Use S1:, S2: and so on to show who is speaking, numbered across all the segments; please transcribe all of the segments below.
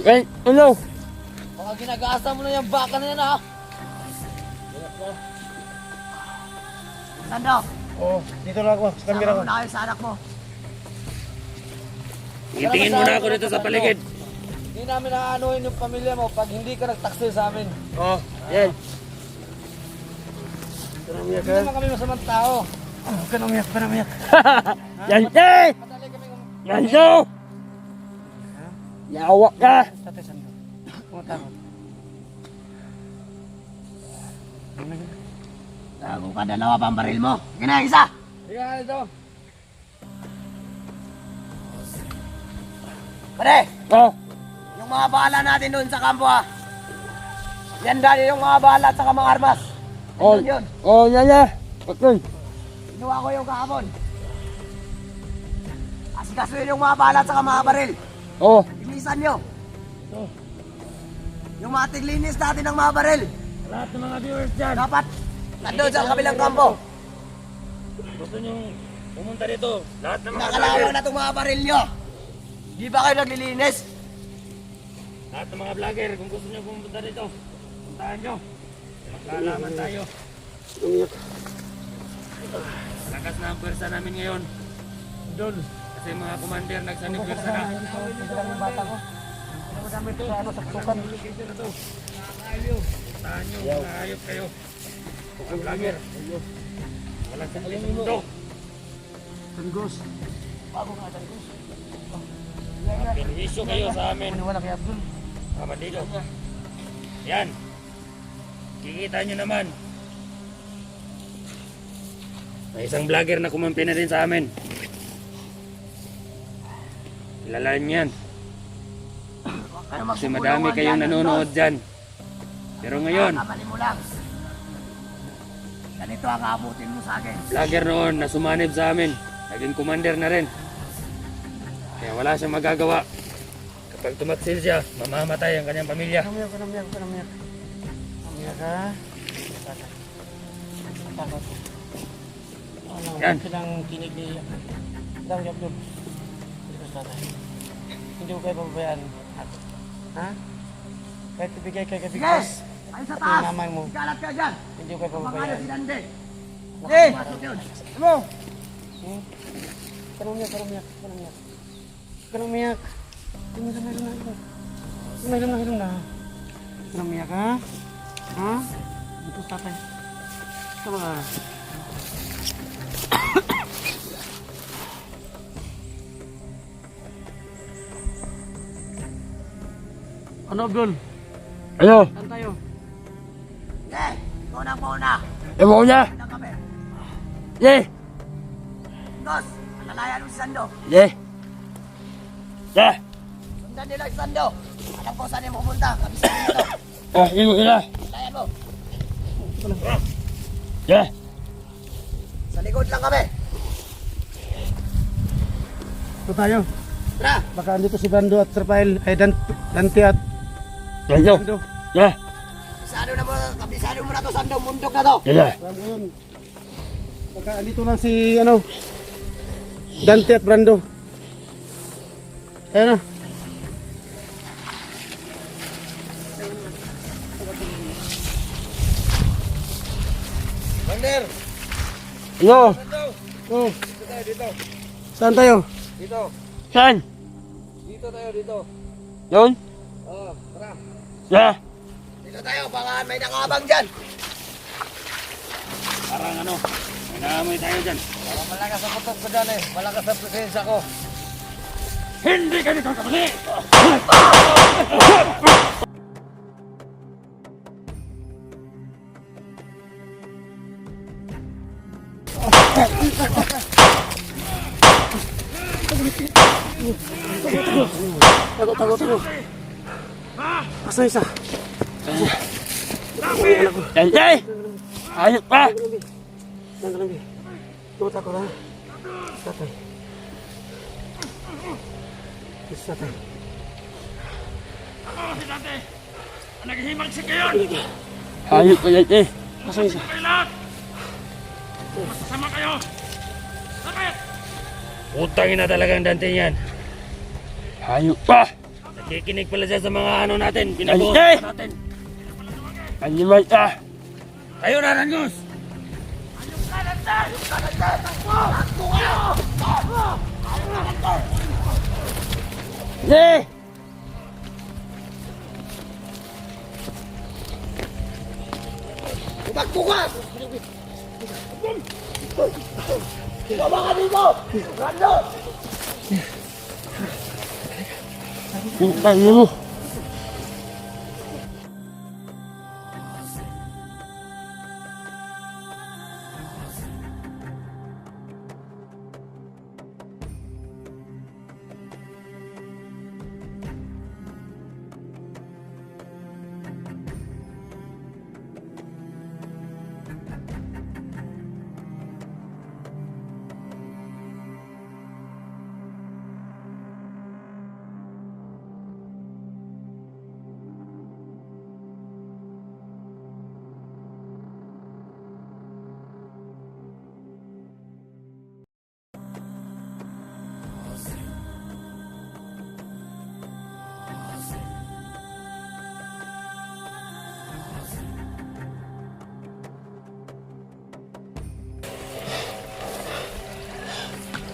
S1: Ay, ano?
S2: Baka ginagasa mo na yung baka na yan, ha? Sando,
S3: Oo, dito lang ako sa kamera
S2: sama
S3: ko.
S2: mo na kayo sa anak mo.
S1: Tingin muna ako dito sa paligid.
S2: Hindi namin naaanuhin yung pamilya mo pag hindi ka nagtaksil sa amin.
S3: Oo,
S1: Yan.
S3: kanamiyak
S2: Hindi
S3: ha.
S2: naman kami masamang tao.
S3: Kanamiyak, kanamiyak.
S1: Yan, eh!
S2: Madali kami
S1: Yan, yo! Yawa ka!
S3: Tatay Sando. Kumatakot.
S2: Tago ka, dalawa pang baril mo. Gina, isa! Sige, ito. Pare,
S1: Oh,
S2: yung mga bala natin doon sa kampo, ha? Yan dali yung mga bala at saka mga armas.
S1: oh,
S2: Andun yun.
S1: oh, yan na. Okay.
S2: Ginawa ko yung kahapon. Asikasuhin yung mga bala at saka mga baril.
S1: Oh,
S2: Inisan nyo. Yung mga tiglinis natin ng mga baril.
S1: lahat ng mga viewers dyan.
S2: Dapat nandun sa kabilang kampo.
S1: Gusto nyo pumunta dito. Lahat ng mga
S2: Nakalawang na itong mga baril nyo. Di ba kayo naglilinis?
S1: Lahat ng mga vlogger, kung gusto nyo pumunta dito, puntahan nyo. Maglalaman tayo. Lakas na ang pwersa namin ngayon.
S3: Doon.
S1: Kasi mga commander nagsanib pwersa na.
S3: Ito lang yung bata ko. Ano mo namin ito sa ano, saksukan.
S1: Location na to. Puntahan nyo, mga hayop kayo. Mga vlogger. Walang sandali sa mundo.
S3: Tanggos. Bago nga tanggos.
S1: Permiso kayo sa amin.
S3: Wala kay Abdul.
S1: Mga bandido. Yan. Kikita nyo naman. May isang vlogger na kumampi na rin sa amin. Ilalaan nyo yan. Kasi madami kayong nanonood dyan. Pero ngayon,
S2: Kamali mo lang. Ganito ang abutin mo sa akin.
S1: vlogger noon na sumanib sa amin. Naging commander na rin. Kaya wala siyang magagawa. Kapag tumaksil siya, mamamatay ang kanyang pamilya.
S3: Kanamiyak, kanamiyak, kanamiyak. Kanamiyak ha. Takot.
S1: Yan.
S3: Silang kinig ni Dang Abdul. Dito sa tatay. Hindi ko kayo pababayaan. Ha? Kahit ibigay kayo
S2: Sige!
S3: kabigkas.
S2: Ayun sa
S3: Pati
S2: taas!
S3: yung mamay mo.
S2: Ikalat ka dyan!
S3: Hindi ko kayo
S2: Mga
S3: pababayaan.
S2: si Dande!
S3: Eh!
S2: Pasok yun!
S3: Ano? Kanamiyak, kanamiyak, kanamiyak. Kanamiyak. Hilom na. Kanamiyak ha? Ha? Dito sa tatay. Ito ba? Ano Abdul?
S1: Ano?
S3: Saan tayo?
S2: Sige! Una.
S1: Ewan ko na!
S2: Ano kami?
S1: Ye!
S2: Dos! Alalayan mo si Sando!
S1: Ye! Ye!
S2: Sundan nila si Sando! Alam ko saan yung pupunta. Kabisa dito.
S1: Ah, ino ina!
S2: Alalayan mo.
S1: Ye!
S2: Sa likod lang kami.
S3: Ito tayo.
S2: Tara!
S3: Baka andito si Bando at Rafael. Ay Dante at
S1: Ganyo!
S3: Bando.
S1: Ye!
S2: Kabisado mo na to Sando. Mundok na to.
S1: Ye!
S3: Bando yun. Baka andito lang si ano Dante at Brando. Ayan na.
S2: Bander!
S3: Ano?
S2: Sando!
S3: Oh,
S2: Dito tayo, dito.
S3: saan tayo?
S2: Dito.
S1: Saan?
S2: Dito tayo, dito.
S1: Yun?
S2: Oo, tara.
S1: Ye!
S2: Dito tayo, baka may nakabang dyan.
S1: Parang ano, may naamoy tayo dyan.
S2: Baka malakas ang putok ko dyan eh. Malakas ang presensya ko.
S1: Hindi ka nito kamali!
S3: Tago. Asa isa?
S1: Yan, ye! Ayot pa!
S3: Nang galang. Tuta ko na. Tatay. Yes, tatay.
S1: Ako si dati. Naghihimag si kayon.
S4: Hayop ka yan eh.
S3: Nasaan isa?
S1: Kayo lahat. Masasama kayo. Bakit? Utangin na talagang Dante yan.
S4: Hayop pa.
S1: Nakikinig pala siya sa mga ano natin. Pinabuhat
S4: Ay,
S1: natin.
S4: Animal ka.
S1: Kayo na, Rangos.
S4: Eh!
S2: Tumakbo ka! Baba ka dito! Rando!
S4: Putang mo.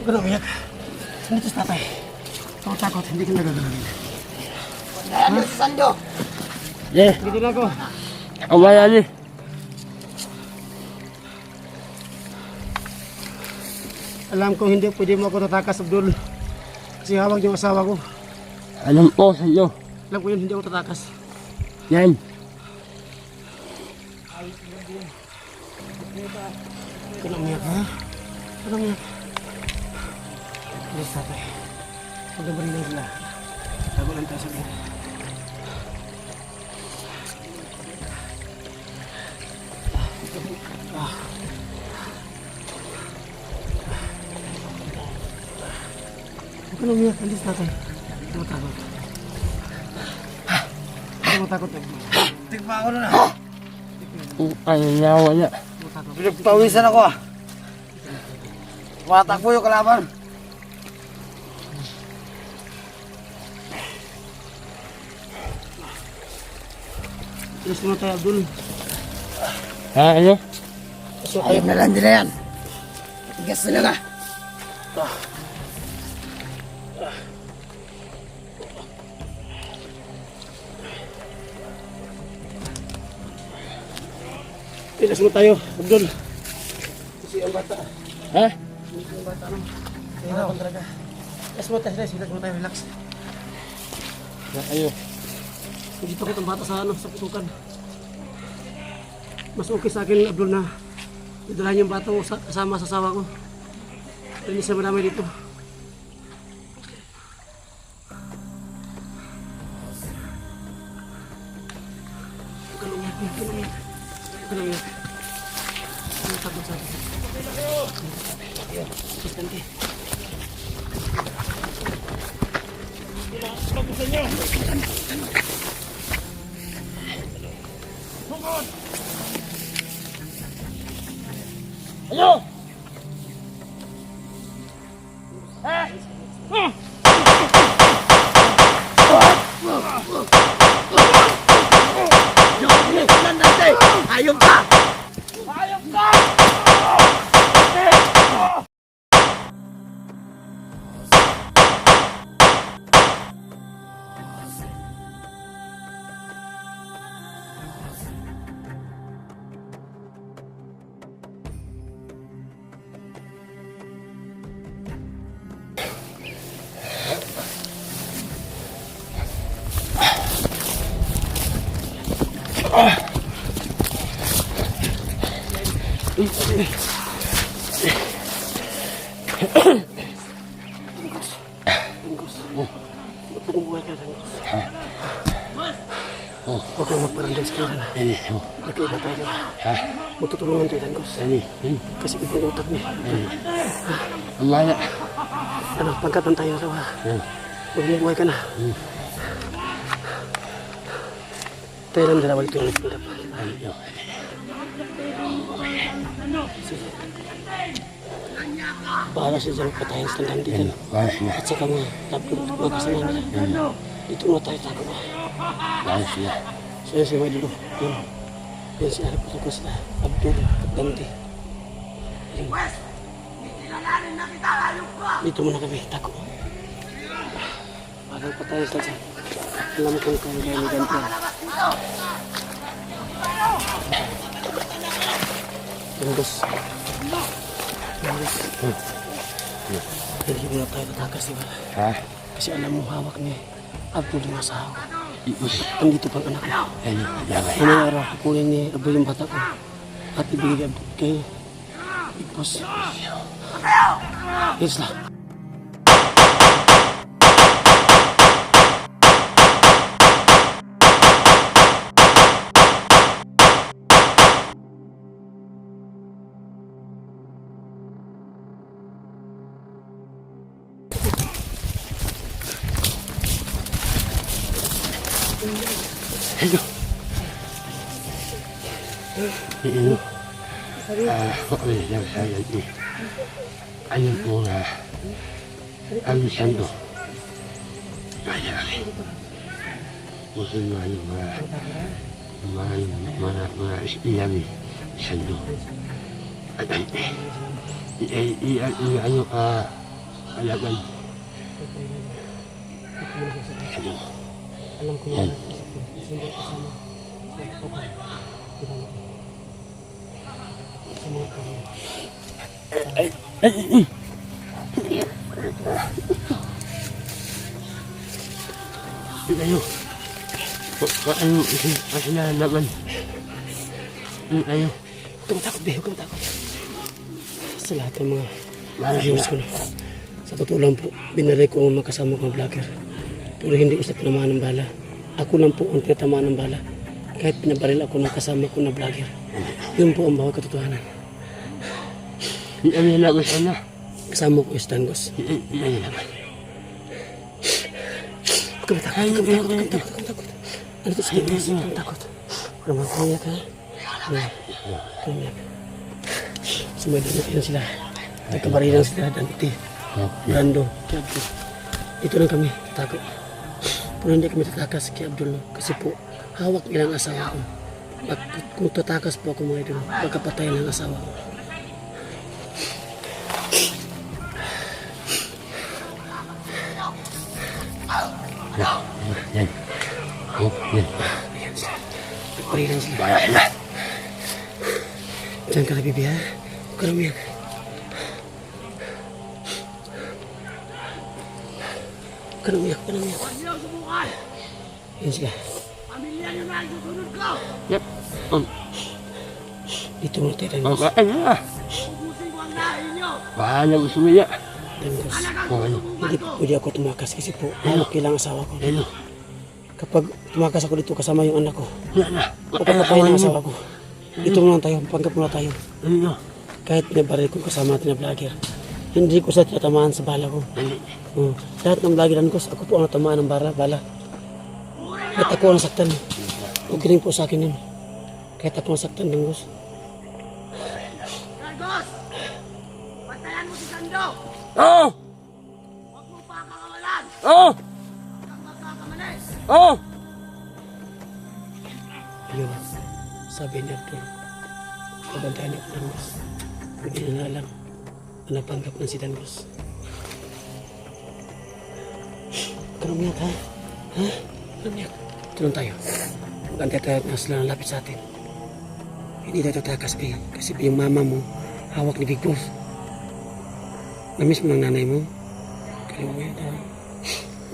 S3: Huwag ka na umiyak. Nandito si tatay. Takot takot, hindi ka nagagalawin.
S2: Ano si Sando?
S4: Eh,
S3: Dito na ako.
S4: kawayan eh.
S3: Alam ko hindi pwede mo ako tatakas, Abdul. Kasi hawag yung asawa ko.
S4: Alam ko sa iyo.
S3: Alam ko yun, hindi ako tatakas.
S4: Yan.
S3: Huwag ka na umiyak, ha? Huwag ka na umiyak. Yes, tatay. Huwag na marinay sila. Tago lang tayo sa mga. Huwag ka na umiyak, alis tatay. Huwag ka matakot. Huwag ka matakot.
S2: Tigpa ako na.
S4: Putang na wala.
S2: Pinagpawisan ako ah. Watak po yung kalaban.
S3: Alis mo tayo, Abdul.
S4: Ha, ano?
S2: Ayun na lang din na yan. Tigas talaga.
S3: Alis mo tayo, Abdul. Kasi ang bata.
S4: Ha?
S3: Ang bata, ano? Kaya ako talaga. Alis mo tayo, relax mo tayo, relax.
S4: Na kayo.
S3: Hindi takot ang bata sa sa putukan. Mas okay sa akin, Abdul, na idalahan yung bata ko kasama sa asawa ko. Hindi siya madami dito. Huwag ka lumiyak, huwag ka lumiyak. Huwag ka lumiyak. Ano takot sa akin? Bastante.
S4: Ano?
S2: Ayun ka!
S3: Okay. magparandang sa kanya.
S4: Ano?
S3: Nagkaiba tayo.
S4: Ha?
S3: Magtutulungan tayo ng Diyos.
S4: Ano?
S3: Kasi iba yung utak niya.
S4: Ang wala.
S3: Ano, pagkatan tayo raw ha. Magbubuhay ka na. Tayo lang dalawa dito yung nagpagkap.
S4: Ano?
S3: Bahala siya dyan patayin sa tandang dito.
S4: Balas na.
S3: At saka mga kasama nila. Dito na tayo tago ba.
S4: Balas na.
S3: So yan si May Dulo. Yun. Yan si Arap Tukas na. Abdul at Dante. Yun. Dito muna kami. Tago. Bahala patayin sa dyan. Alam kong kaya ni Dante. Yung dos. Hindi mo na tayo tatakas, diba?
S4: Ha?
S3: Kasi alam mo, hawak ni Abdul yung asawa. Andito pang anak ko.
S4: Ano? Lagay.
S3: Ano yung araw, kukunin ni Abdul yung bata ko. At ibigay Abdul kay Big Boss. Yes lang.
S4: Ano? Ano? Okay lang tayo eh. Ayun po nga. Ang sando. Kaya rin. Gusto nyo yung mga ilang sando. At ano alagan. Ano?
S3: Alam ko
S4: Yan.
S3: Hindi kasama sa kapal.
S4: Ayo. Ano naman? Ayo.
S3: Huwag kang takot, Be. Huwag kang takot. Sa lahat ng mga viewers ko na. Sa totoo lang po, binalay ko ang makasama kong vlogger. Pero hindi ko siya tinamaan ng bala. Ako lang po ang tinamaan ng bala. Kahit pinabaril ako ng kasama ko na vlogger. Yun po ang bawat katotohanan.
S4: Ano naman sana?
S3: Kasama ko is Dangos.
S4: Ano naman?
S3: Huwag kang takot, huwag kang takot. Ano ito sa Dangos? Huwag kang takot. Huwag naman kang umiyak, ha? Huwag kang umiyak. Sumayin natin sila. Nagkabarilan sila, Dante, Brando, kay Abdul. Ito lang kami, tago. Pero hindi kami tatakas kay Abdul, kasi po, hawak nilang asawa ko. At kung tatakas po ako mga idol, magkapatay ng asawa ko.
S4: Yan. Oh, yan.
S3: Ayan sila. Nagparilan sila.
S4: Balas na.
S3: Diyan ka na, Bibi, ha? Huwag ka na umiyak. Huwag ka na umiyak, huwag ka na umiyak. Ayan sila.
S4: Yep.
S3: Dito muna tayo, Dangos.
S4: Ano na? Bahala ko sumiya.
S3: Dangos.
S4: Ano?
S3: Hindi po pwede ako tumakas kasi po, hawak nilang asawa ko.
S4: Ano?
S3: Kapag tumakas ako dito kasama yung anak ko,
S4: Wala na.
S3: papapatay ng asawa ko. Dito muna tayo, panggap muna tayo.
S4: Ano?
S3: Kahit pinabaril ko kasama natin na vlogger, hindi ko sa tatamaan sa bala ko. Lahat ng vlogger ko, ako po ang natamaan ng bala. Kahit ako ang nasaktan, huwag rin po sa akin yun. Kahit ako ang nasaktan, Dangos.
S2: Dangos! Patayan mo si Sando!
S4: Oh!
S2: Huwag mo pa kakawalan!
S4: Oh!
S2: Huwag kang magkakamalis!
S4: Oh!
S3: Ayun, sabi ni Abdul, pabantayan niyo ako, Dangos. Hindi na alam na napanggap na si Dangos. Huwag umiyak, ha? Ha? Huwag umiyak. Tulong tayo. Magantay tayo na sila lapit sa atin. Hindi tayo tatakas kayo. Kasi yung mama mo, hawak ni Big Boss. Namiss mo ng nanay mo. Kaya mo yan, ha?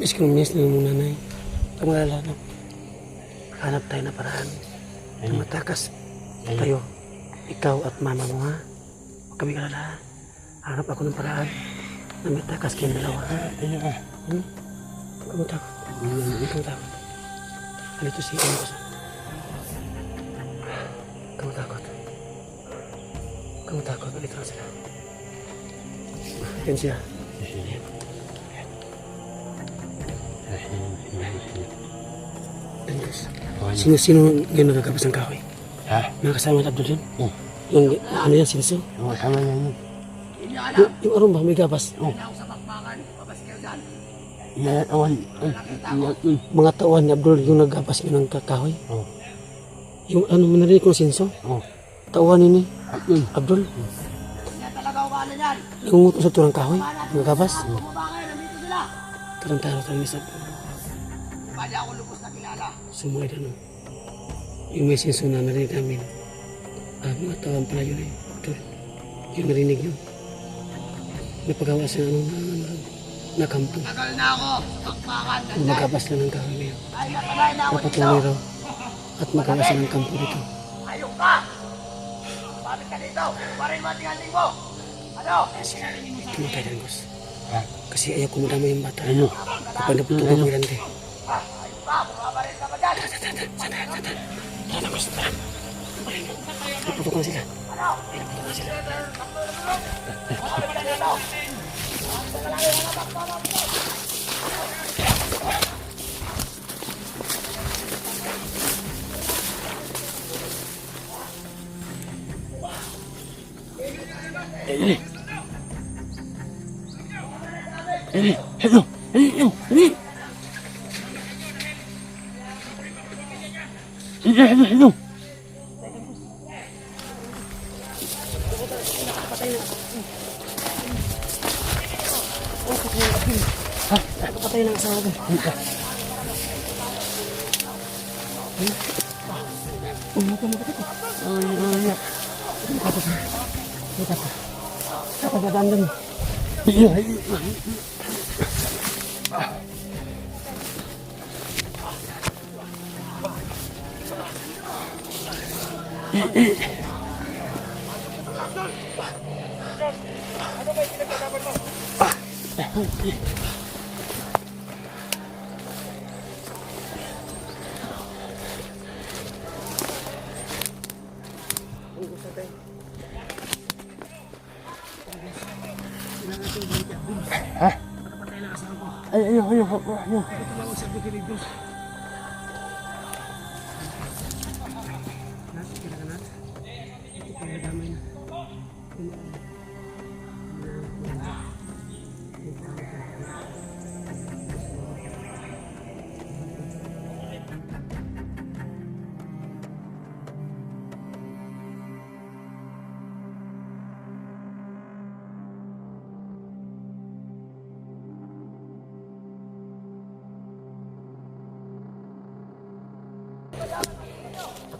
S3: Miss ko miss na mong nanay. Huwag malala na. Hanap tayo na paraan. Na matakas tayo. Ikaw at mama mo, ha? Huwag kami kalala, ha? Hanap ako ng paraan na matakas kayong dalawa, ha?
S4: Ano ka?
S3: Huwag kang takot. Huwag kang takot. Alito si Dangos. Kamu takut. Kamu takut, balik lang sila. Yan siya. Sino-sino yung nagagabas ng kahoy?
S4: Ha?
S3: Mga kasama ni Abdul yun?
S4: Oo.
S3: Yung ano yan, sinso?
S4: Oo, tama na yun.
S3: Yung aron ba, may gabas?
S4: Oo. Awan.
S3: Mga tauhan ni Abdul yung naggabas mo ng kahoy?
S4: Oo.
S3: Yung ano mo narinig kong sinso?
S4: Oo.
S3: Tauhan ni
S4: Abdul.
S3: Abdul?
S2: Yan talaga ugali niyan.
S3: Yung umuto sa turang kahoy? Yung gabas?
S2: Bumaba kayo, nandito sila.
S3: Tarantaro tayo ni Sab.
S2: Bali ako lubos na kilala.
S3: Sumuhay na no. Yung may sinso na narinig namin. Mga tauhan pala yun eh. Abdul. Yung narinig yun. Napagawa siya na kampo.
S2: Tagal na ako. Bakbakan.
S3: Kung magabas lang ng kahoy na yun.
S2: Ay, nakalay na ako dito.
S3: Napatuloy raw. At magawa siya ng kampo dito.
S2: Ayok ka. Bakit ka dito? Parin mo ang tingaling mo. Ano?
S3: Tumatay ng Gus. Kasi ayaw ko madama yung bata.
S4: Ano?
S3: Kapag naputukan ko yan, te.
S2: Ayok ka. Bumabaril ka ba dyan?
S3: Tara na, Gus. Tara. Naputukan sila. Naputukan sila.
S4: Hello. Hello.
S3: Kapatay ng asawa ko. Kapag-adandam.
S4: Ano?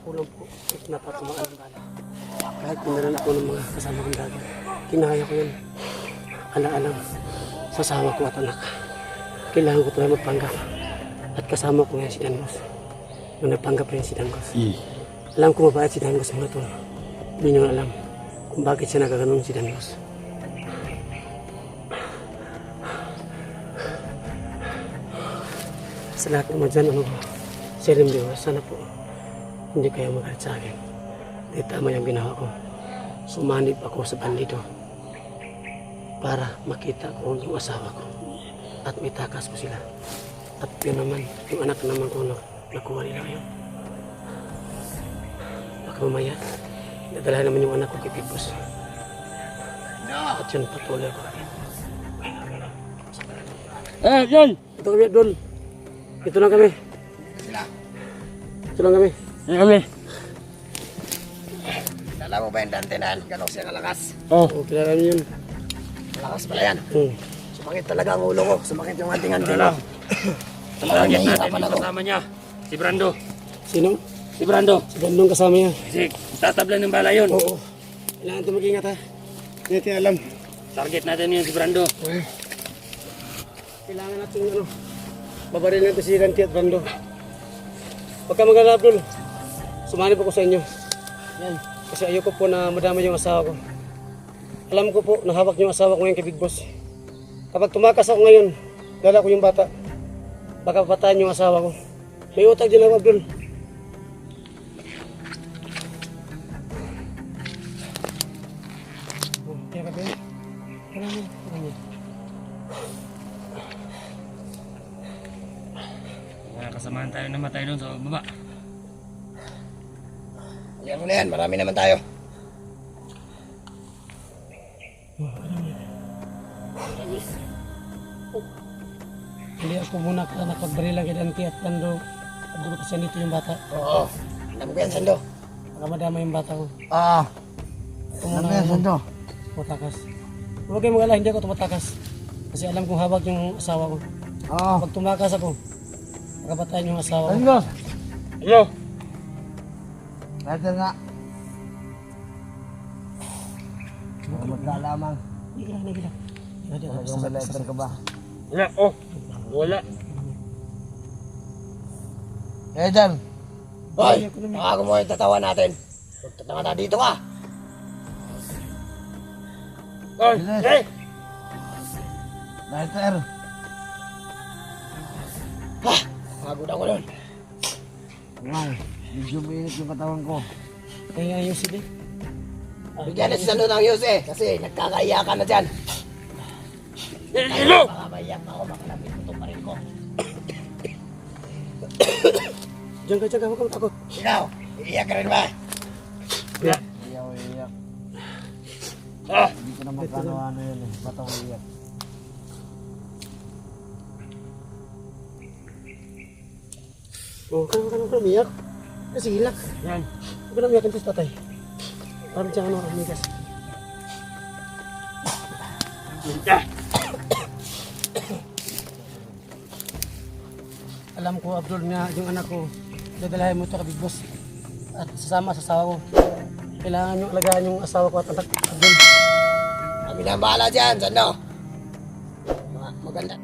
S3: Ako lang po, napatumaan ng bala. Kahit meron ako ng mga kasama kong dagat, kinaya ko yun. Alang-alang, sasama ko at anak. Kailangan ko talaga magpanggap. At kasama ko yan si Dangos. Nung nagpanggap rin si Dangos. Alam ko mabait si Dangos mga tol. Hindi nyo alam kung bakit siya nagaganon si Dangos. Sa lahat naman dyan, Sir Rimdio, sana po hindi kayo magalit sa akin. Di tama yung ginawa ko. Sumanib ako sa bandido para makita ko yung asawa ko at may takas ko sila. At yun naman, yung anak naman ko nakuha nila ngayon. Baka mamaya, nadala naman yung anak ko kay Pipos. At yun, patuloy ako.
S4: John!
S3: Ito kami, Abdul. Ito lang kami. Ito lang kami.
S4: Kami.
S2: Alam mo ba yung dantenan? Ganon siya kalakas.
S3: Oo, kilala niyo yun.
S2: Malakas pala yan.
S3: Hmm.
S2: Sumakit talaga ang ulo ko. Sumakit yung anting-anting ko.
S1: Target natin yung kasama niya. Si Brando.
S3: Sino?
S1: Si Brando.
S3: Si Bandong kasama niya.
S1: Kasi tatablan ng bala yun.
S3: Oo. Kailangan ito mag-ingat ha. Hindi natin alam.
S1: Target natin yun si Brando.
S3: Kailangan natin babaril natin si Ranti at Brando. Pagka mag-alala, Abdul, sumanib ako sa inyo. Yan. Kasi ayoko po na madama yung asawa ko. Alam ko po na hawak yung asawa ko ngayon kay Big Boss. Kapag tumakas ako ngayon, dala ko yung bata. Baka patayin yung asawa ko. May utang din ako, Abdul. gabi. Wala niya. Wala niya.
S1: Mga kasamahan tayo namatay doon sa baba.
S2: Yan mo na yan, marami naman tayo.
S3: Hindi ako muna ka nakagbarila kay Dante at Pando. Abdul kasi nito yung bata.
S2: Oo. Alam ko yan, Sando.
S3: Baka madama yung bata ko.
S2: Oo.
S3: Ako muna ako tumatakas. Huwag kayong mag-alala, hindi ako tumatakas. Kasi alam kong hawak yung asawa ko.
S2: Oo.
S3: Pag tumakas ako, nakabatayan yung asawa ko.
S1: Hello?
S2: Letter nga. Magkalamang.
S3: Hindi ka lang.
S2: Talagang may letter ka ba?
S1: Wala, oh. Wala.
S2: Eh, Dan. Hoy, baka mo yung tatawa natin. Tatawa na dito ka.
S1: Oh, hey!
S2: Letter. Ha! Pagod ako nun. Ngay, medyo mainit yung katawan ko.
S3: Kaya yung sige.
S2: Bigyan na si Sando ng Yose kasi nagkakaiyakan na dyan.
S1: Hello!
S2: Baka maiyak ako, makalapit mo itong baril ko.
S3: Diyan ka, huwag kang takot.
S2: Ikaw, iiyak ka rin ba?
S1: Yeah.
S2: Iiyak.
S1: Ah!
S2: Hindi ko naman ano yun eh. Ba't ako iiyak?
S3: Huwag ka umiyak. Kasi hilak.
S1: Yan.
S3: Huwag ka na umiyak yung tatay. Parang siya ano, amigas.
S1: Ah!
S3: Alam ko, Abdul, nga yung anak ko, dadalahin mo ito ka Big Boss. At sasama sa asawa ko. Kailangan nyo alagaan yung asawa ko at anak, Abdul.
S2: Kami na ang bahala dyan, Sando. Maganda.